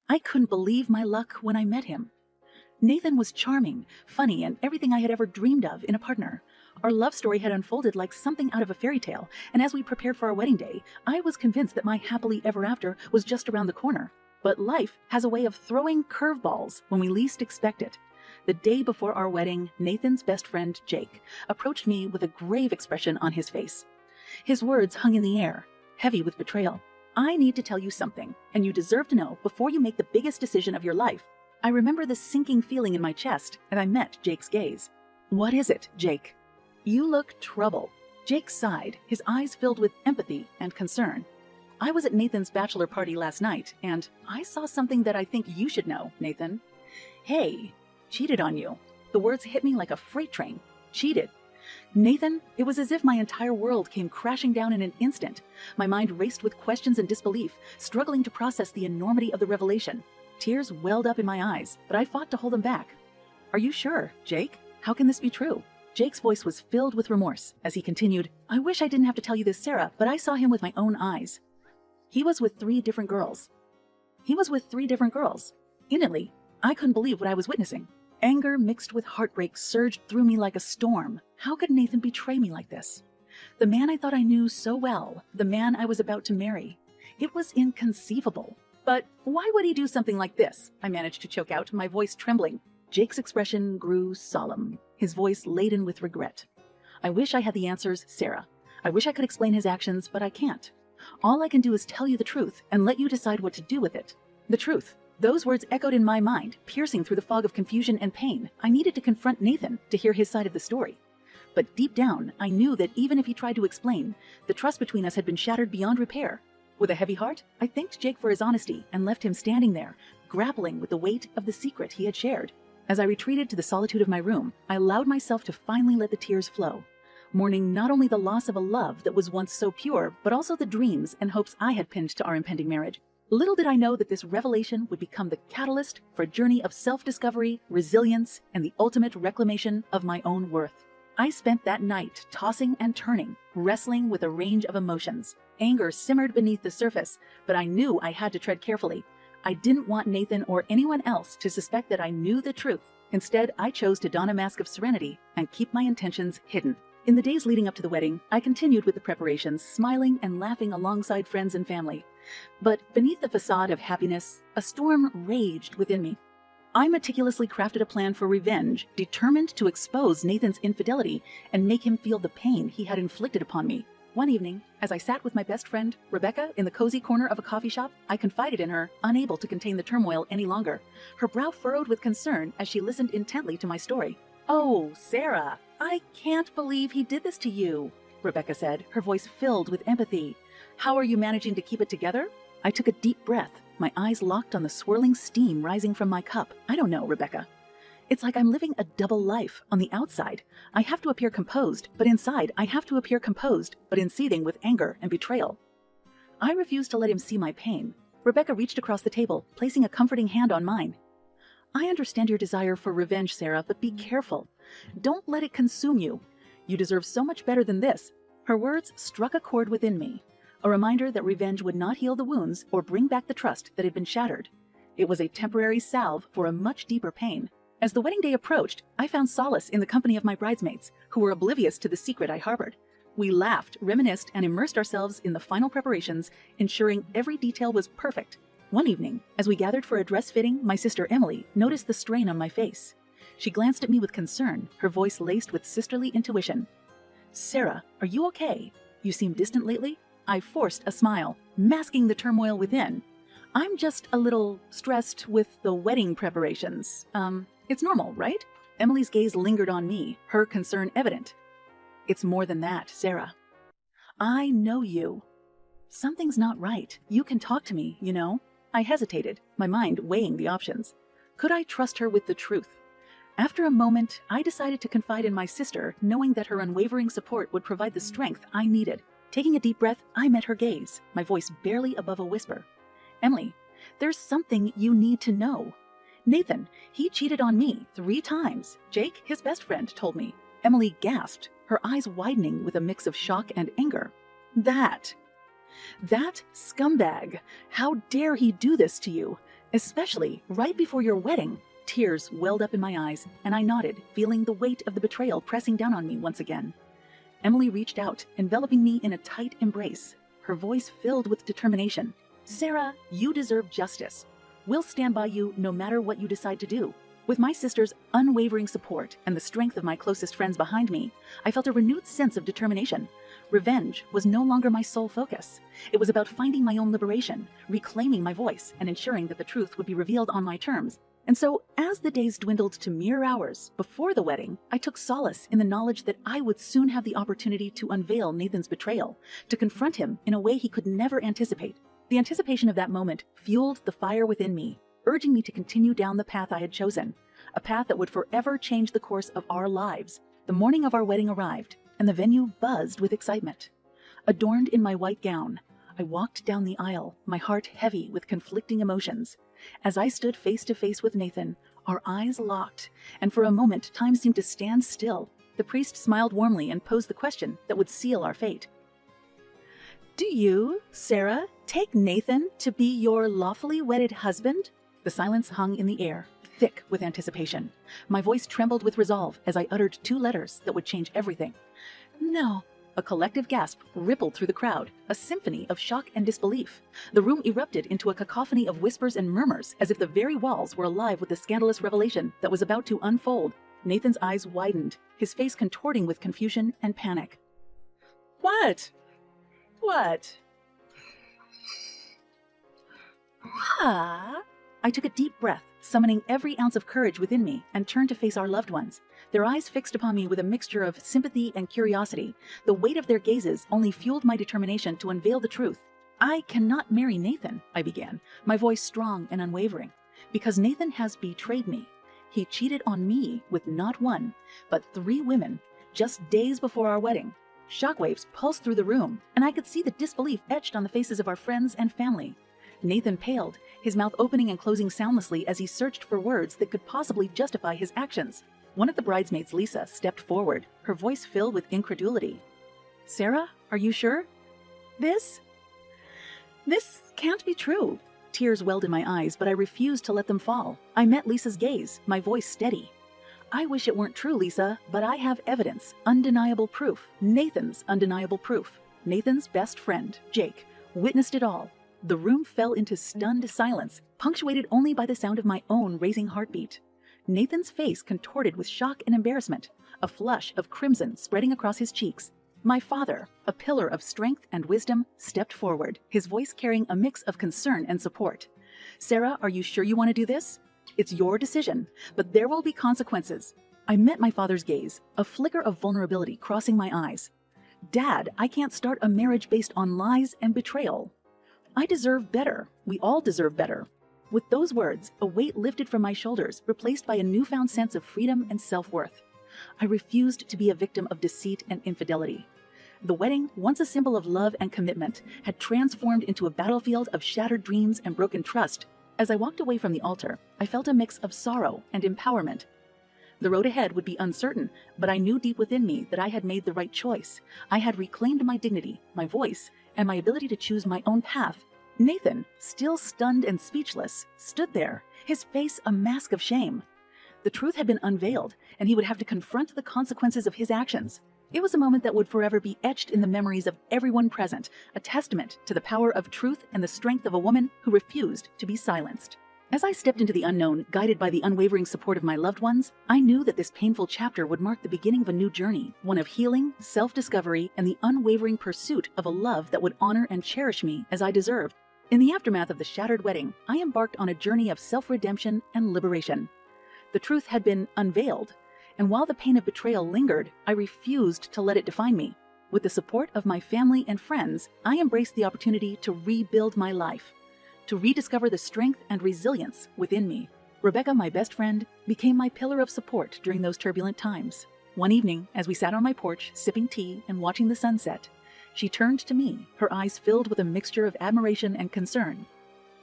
I couldn't believe my luck when I met him. Nathan was charming, funny, and everything I had ever dreamed of in a partner. Our love story had unfolded like something out of a fairy tale, and as we prepared for our wedding day, I was convinced that my happily ever after was just around the corner. But life has a way of throwing curveballs when we least expect it. The day before our wedding, Nathan's best friend, Jake, approached me with a grave expression on his face. His words hung in the air, heavy with betrayal. "I need to tell you something, and you deserve to know before you make the biggest decision of your life." I remember the sinking feeling in my chest, and I met Jake's gaze. "What is it, Jake?" "You look trouble." Jake sighed, his eyes filled with empathy and concern. "I was at Nathan's bachelor party last night, and I saw something that I think you should know, Nathan." "Hey, cheated on you." The words hit me like a freight train. Cheated. Nathan, it was as if my entire world came crashing down in an instant. My mind raced with questions and disbelief, struggling to process the enormity of the revelation. Tears welled up in my eyes, but I fought to hold them back. "Are you sure, Jake? How can this be true?" Jake's voice was filled with remorse as he continued, "I wish I didn't have to tell you this, Sarah, but I saw him with my own eyes. He was with three different girls. Instantly, I couldn't believe what I was witnessing. Anger mixed with heartbreak surged through me like a storm. How could Nathan betray me like this? The man I thought I knew so well, the man I was about to marry. It was inconceivable. But why would he do something like this?" I managed to choke out, my voice trembling. Jake's expression grew solemn, his voice laden with regret. "I wish I had the answers, Sarah. I wish I could explain his actions, but I can't. All I can do is tell you the truth and let you decide what to do with it." The truth. Those words echoed in my mind, piercing through the fog of confusion and pain. I needed to confront Nathan to hear his side of the story. But deep down, I knew that even if he tried to explain, the trust between us had been shattered beyond repair. With a heavy heart, I thanked Jake for his honesty and left him standing there, grappling with the weight of the secret he had shared. As I retreated to the solitude of my room, I allowed myself to finally let the tears flow, mourning not only the loss of a love that was once so pure, but also the dreams and hopes I had pinned to our impending marriage. Little did I know that this revelation would become the catalyst for a journey of self-discovery, resilience, and the ultimate reclamation of my own worth. I spent that night tossing and turning, wrestling with a range of emotions. Anger simmered beneath the surface, but I knew I had to tread carefully. I didn't want Nathan or anyone else to suspect that I knew the truth. Instead, I chose to don a mask of serenity and keep my intentions hidden. In the days leading up to the wedding, I continued with the preparations, smiling and laughing alongside friends and family. But beneath the facade of happiness, a storm raged within me. I meticulously crafted a plan for revenge, determined to expose Nathan's infidelity and make him feel the pain he had inflicted upon me. One evening, as I sat with my best friend, Rebecca, in the cozy corner of a coffee shop, I confided in her, unable to contain the turmoil any longer. Her brow furrowed with concern as she listened intently to my story. "Oh, Sarah, I can't believe he did this to you," Rebecca said, her voice filled with empathy. "How are you managing to keep it together?" I took a deep breath, my eyes locked on the swirling steam rising from my cup. "I don't know, Rebecca. It's like I'm living a double life. On the outside, I have to appear composed, but inside, I have to appear composed, but seething with anger and betrayal." I refused to let him see my pain. Rebecca reached across the table, placing a comforting hand on mine. "I understand your desire for revenge, Sarah, but be careful. Don't let it consume you. You deserve so much better than this." Her words struck a chord within me, a reminder that revenge would not heal the wounds or bring back the trust that had been shattered. It was a temporary salve for a much deeper pain. As the wedding day approached, I found solace in the company of my bridesmaids, who were oblivious to the secret I harbored. We laughed, reminisced, and immersed ourselves in the final preparations, ensuring every detail was perfect. One evening, as we gathered for a dress fitting, my sister Emily noticed the strain on my face. She glanced at me with concern, her voice laced with sisterly intuition. "Sarah, are you okay? You seem distant lately?" I forced a smile, masking the turmoil within. "I'm just a little stressed with the wedding preparations. It's normal, right?" Emily's gaze lingered on me, her concern evident. "It's more than that, Sarah. I know you. Something's not right. You can talk to me, you know." I hesitated, my mind weighing the options. Could I trust her with the truth? After a moment, I decided to confide in my sister, knowing that her unwavering support would provide the strength I needed. Taking a deep breath, I met her gaze, my voice barely above a whisper. "Emily, there's something you need to know. Nathan, he cheated on me 3 times. Jake, his best friend, told me." Emily gasped, her eyes widening with a mix of shock and anger. That scumbag! How dare he do this to you? Especially right before your wedding. Tears welled up in my eyes, and I nodded, feeling the weight of the betrayal pressing down on me once again. Emily reached out, enveloping me in a tight embrace, her voice filled with determination. Sarah, you deserve justice. We'll stand by you no matter what you decide to do. With my sister's unwavering support and the strength of my closest friends behind me, I felt a renewed sense of determination. Revenge was no longer my sole focus. It was about finding my own liberation, reclaiming my voice, and ensuring that the truth would be revealed on my terms. And so, as the days dwindled to mere hours before the wedding, I took solace in the knowledge that I would soon have the opportunity to unveil Nathan's betrayal, to confront him in a way he could never anticipate. The anticipation of that moment fueled the fire within me, urging me to continue down the path I had chosen, a path that would forever change the course of our lives. The morning of our wedding arrived, and the venue buzzed with excitement. Adorned in my white gown, I walked down the aisle, my heart heavy with conflicting emotions. As I stood face to face with Nathan, our eyes locked, and for a moment time seemed to stand still. The priest smiled warmly and posed the question that would seal our fate. Do you, Sarah, take Nathan to be your lawfully wedded husband? The silence hung in the air, thick with anticipation. My voice trembled with resolve as I uttered two letters that would change everything. No. A collective gasp rippled through the crowd, a symphony of shock and disbelief. The room erupted into a cacophony of whispers and murmurs, as if the very walls were alive with the scandalous revelation that was about to unfold. Nathan's eyes widened, his face contorting with confusion and panic. What? I took a deep breath, summoning every ounce of courage within me, and turned to face our loved ones. Their eyes fixed upon me with a mixture of sympathy and curiosity. The weight of their gazes only fueled my determination to unveil the truth. I cannot marry Nathan, I began, my voice strong and unwavering, because Nathan has betrayed me. He cheated on me with not one, but 3 women, just days before our wedding. Shockwaves pulsed through the room, and I could see the disbelief etched on the faces of our friends and family. Nathan paled, his mouth opening and closing soundlessly as he searched for words that could possibly justify his actions. One of the bridesmaids, Lisa, stepped forward, her voice filled with incredulity. Sarah, are you sure? This can't be true. Tears welled in my eyes, but I refused to let them fall. I met Lisa's gaze, my voice steady. I wish it weren't true, Lisa, but I have evidence, undeniable proof, Nathan's undeniable proof. Nathan's best friend, Jake, witnessed it all. The room fell into stunned silence, punctuated only by the sound of my own racing heartbeat. Nathan's face contorted with shock and embarrassment, a flush of crimson spreading across his cheeks. My father, a pillar of strength and wisdom, stepped forward, his voice carrying a mix of concern and support. Sarah, are you sure you want to do this? It's your decision, but there will be consequences. I met my father's gaze, a flicker of vulnerability crossing my eyes. Dad, I can't start a marriage based on lies and betrayal. I deserve better. We all deserve better. With those words, a weight lifted from my shoulders, replaced by a newfound sense of freedom and self-worth. I refused to be a victim of deceit and infidelity. The wedding, once a symbol of love and commitment, had transformed into a battlefield of shattered dreams and broken trust. As I walked away from the altar, I felt a mix of sorrow and empowerment. The road ahead would be uncertain, but I knew deep within me that I had made the right choice. I had reclaimed my dignity, my voice, and my ability to choose my own path. Nathan, still stunned and speechless, stood there, his face a mask of shame. The truth had been unveiled, and he would have to confront the consequences of his actions. It was a moment that would forever be etched in the memories of everyone present, a testament to the power of truth and the strength of a woman who refused to be silenced. As I stepped into the unknown, guided by the unwavering support of my loved ones, I knew that this painful chapter would mark the beginning of a new journey, one of healing, self-discovery, and the unwavering pursuit of a love that would honor and cherish me as I deserved. In the aftermath of the shattered wedding, I embarked on a journey of self-redemption and liberation. The truth had been unveiled, and while the pain of betrayal lingered, I refused to let it define me. With the support of my family and friends, I embraced the opportunity to rebuild my life, to rediscover the strength and resilience within me. Rebecca, my best friend, became my pillar of support during those turbulent times. One evening, as we sat on my porch, sipping tea and watching the sunset, she turned to me, her eyes filled with a mixture of admiration and concern.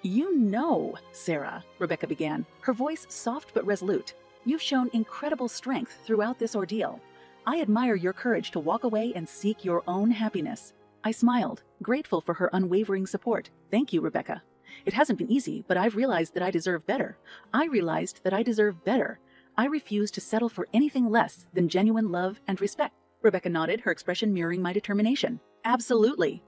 You know, Sarah, Rebecca began, her voice soft but resolute. You've shown incredible strength throughout this ordeal. I admire your courage to walk away and seek your own happiness. I smiled, grateful for her unwavering support. Thank you, Rebecca. It hasn't been easy, but I've realized that I deserve better. I realized that I deserve better. I refuse to settle for anything less than genuine love and respect." Rebecca nodded, her expression mirroring my determination. "Absolutely.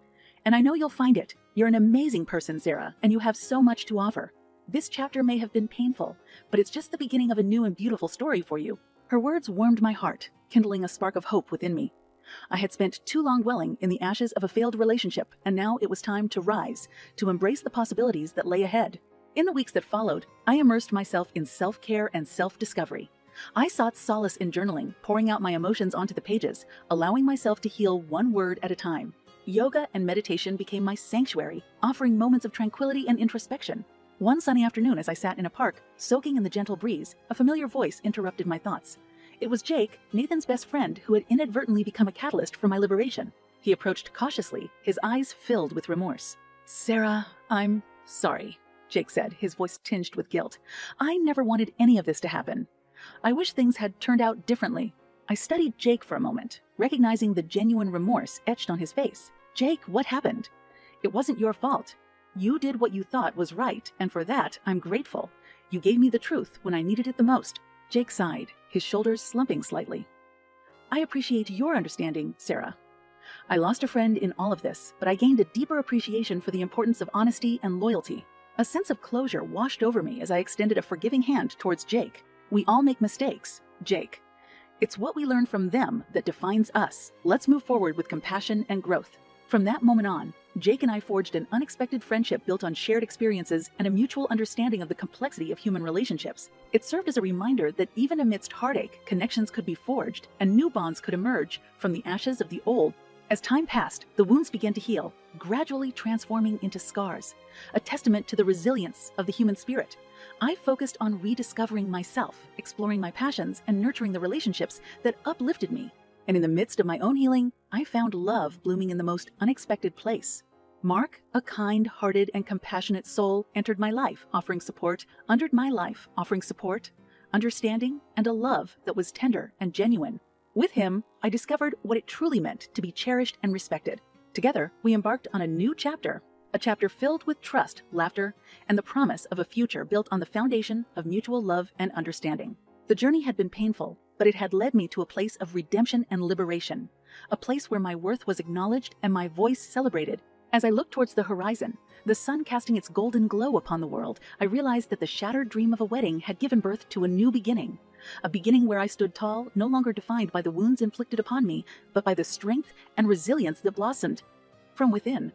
And I know you'll find it. You're an amazing person, Sarah, and you have so much to offer. This chapter may have been painful, but it's just the beginning of a new and beautiful story for you." Her words warmed my heart, kindling a spark of hope within me. I had spent too long dwelling in the ashes of a failed relationship, and now it was time to rise, to embrace the possibilities that lay ahead. In the weeks that followed, I immersed myself in self-care and self-discovery. I sought solace in journaling, pouring out my emotions onto the pages, allowing myself to heal one word at a time. Yoga and meditation became my sanctuary, offering moments of tranquility and introspection. One sunny afternoon, as I sat in a park, soaking in the gentle breeze, a familiar voice interrupted my thoughts. It was Jake, Nathan's best friend, who had inadvertently become a catalyst for my liberation. He approached cautiously, his eyes filled with remorse. "Sarah, I'm sorry," Jake said, his voice tinged with guilt. "I never wanted any of this to happen. I wish things had turned out differently." I studied Jake for a moment, recognizing the genuine remorse etched on his face. "Jake, what happened? It wasn't your fault. You did what you thought was right, and for that, I'm grateful. You gave me the truth when I needed it the most." Jake sighed, his shoulders slumping slightly. "I appreciate your understanding, Sarah. I lost a friend in all of this, but I gained a deeper appreciation for the importance of honesty and loyalty." A sense of closure washed over me as I extended a forgiving hand towards Jake. "We all make mistakes, Jake. It's what we learn from them that defines us. Let's move forward with compassion and growth." From that moment on, Jake and I forged an unexpected friendship built on shared experiences and a mutual understanding of the complexity of human relationships. It served as a reminder that even amidst heartache, connections could be forged and new bonds could emerge from the ashes of the old. As time passed, the wounds began to heal, gradually transforming into scars, a testament to the resilience of the human spirit. I focused on rediscovering myself, exploring my passions, and nurturing the relationships that uplifted me. And in the midst of my own healing, I found love blooming in the most unexpected place. Mark, a kind-hearted and compassionate soul, entered my life, offering support, understanding, and a love that was tender and genuine. With him, I discovered what it truly meant to be cherished and respected. Together, we embarked on a new chapter, a chapter filled with trust, laughter, and the promise of a future built on the foundation of mutual love and understanding. The journey had been painful, but it had led me to a place of redemption and liberation, a place where my worth was acknowledged and my voice celebrated. As I looked towards the horizon, the sun casting its golden glow upon the world, I realized that the shattered dream of a wedding had given birth to a new beginning. A beginning where I stood tall, no longer defined by the wounds inflicted upon me, but by the strength and resilience that blossomed from within.